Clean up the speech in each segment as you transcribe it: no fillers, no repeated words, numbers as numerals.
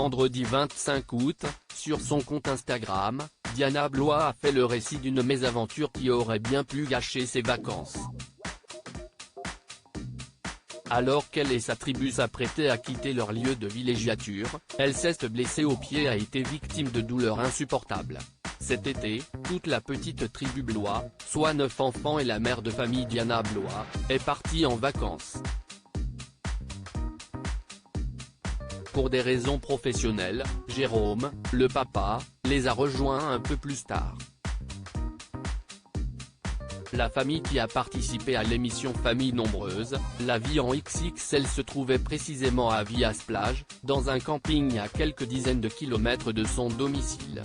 Vendredi 25 août, sur son compte Instagram, Diana Blois a fait le récit d'une mésaventure qui aurait bien pu gâcher ses vacances. Alors qu'elle et sa tribu s'apprêtaient à quitter leur lieu de villégiature, elle s'est blessée au pied et a été victime de douleurs insupportables. Cet été, toute la petite tribu Blois, soit 9 enfants et la mère de famille Diana Blois, est partie en vacances. Pour des raisons professionnelles, Jérôme, le papa, les a rejoints un peu plus tard. La famille qui a participé à l'émission Famille nombreuse, La vie en XXL se trouvait précisément à Villas-Plage, dans un camping à quelques dizaines de kilomètres de son domicile.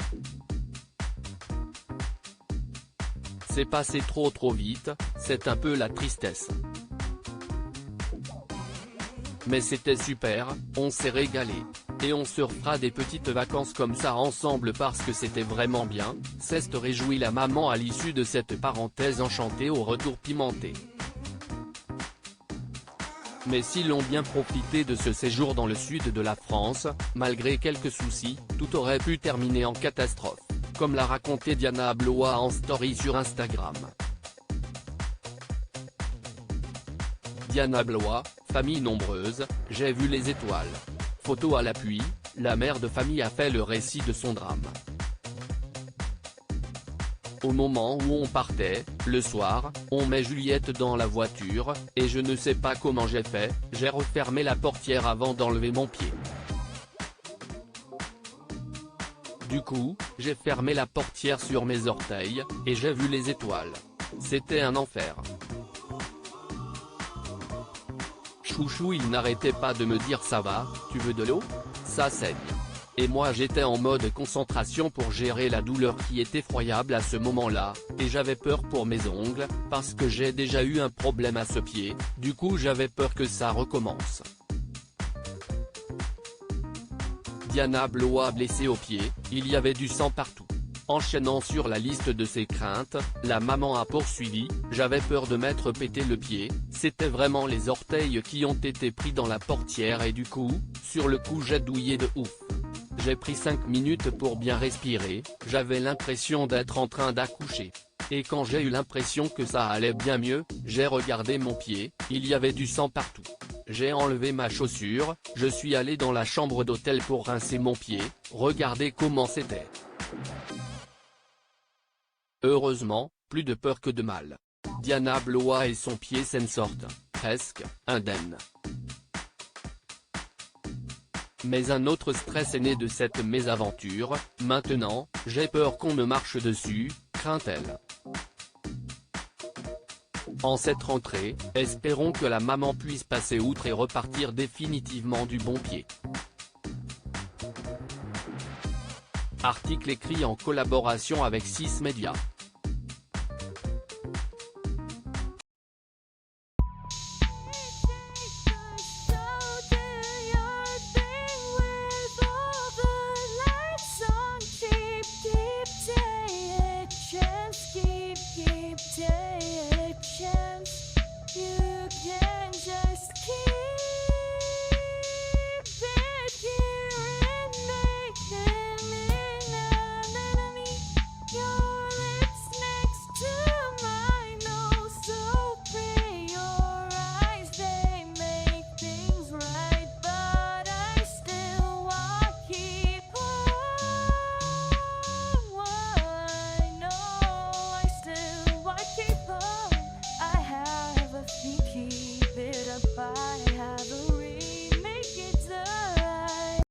C'est passé trop vite, c'est un peu la tristesse. Mais c'était super, on s'est régalé. Et on se refera des petites vacances comme ça ensemble parce que c'était vraiment bien, s'est réjouie la maman à l'issue de cette parenthèse enchantée au retour pimenté. Mais s'ils ont bien profité de ce séjour dans le sud de la France, malgré quelques soucis, tout aurait pu terminer en catastrophe, comme l'a raconté Diana Blois en story sur Instagram. Diana Blois, famille nombreuse, j'ai vu les étoiles. Photo à l'appui, la mère de famille a fait le récit de son drame. Au moment où on partait, le soir, on met Juliette dans la voiture, et je ne sais pas comment j'ai fait, j'ai refermé la portière avant d'enlever mon pied. Du coup, j'ai fermé la portière sur mes orteils, et j'ai vu les étoiles. C'était un enfer. Chouchou il n'arrêtait pas de me dire ça va, tu veux de l'eau? Ça saigne. Et moi j'étais en mode concentration pour gérer la douleur qui est effroyable à ce moment-là, et j'avais peur pour mes ongles, parce que j'ai déjà eu un problème à ce pied, du coup j'avais peur que ça recommence. Diana Blois blessée au pied, il y avait du sang partout. Enchaînant sur la liste de ses craintes, la maman a poursuivi, j'avais peur de m'être pété le pied, c'était vraiment les orteils qui ont été pris dans la portière et du coup, sur le coup j'ai douillé de ouf. J'ai pris 5 minutes pour bien respirer, j'avais l'impression d'être en train d'accoucher. Et quand j'ai eu l'impression que ça allait bien mieux, j'ai regardé mon pied, il y avait du sang partout. J'ai enlevé ma chaussure, je suis allé dans la chambre d'hôtel pour rincer mon pied, regardez comment c'était. Heureusement, plus de peur que de mal. Diana Blois et son pied s'en sortent, presque, indemnes. Mais un autre stress est né de cette mésaventure, maintenant, j'ai peur qu'on me marche dessus, craint-elle. En cette rentrée, espérons que la maman puisse passer outre et repartir définitivement du bon pied. Article écrit en collaboration avec 6 Médias.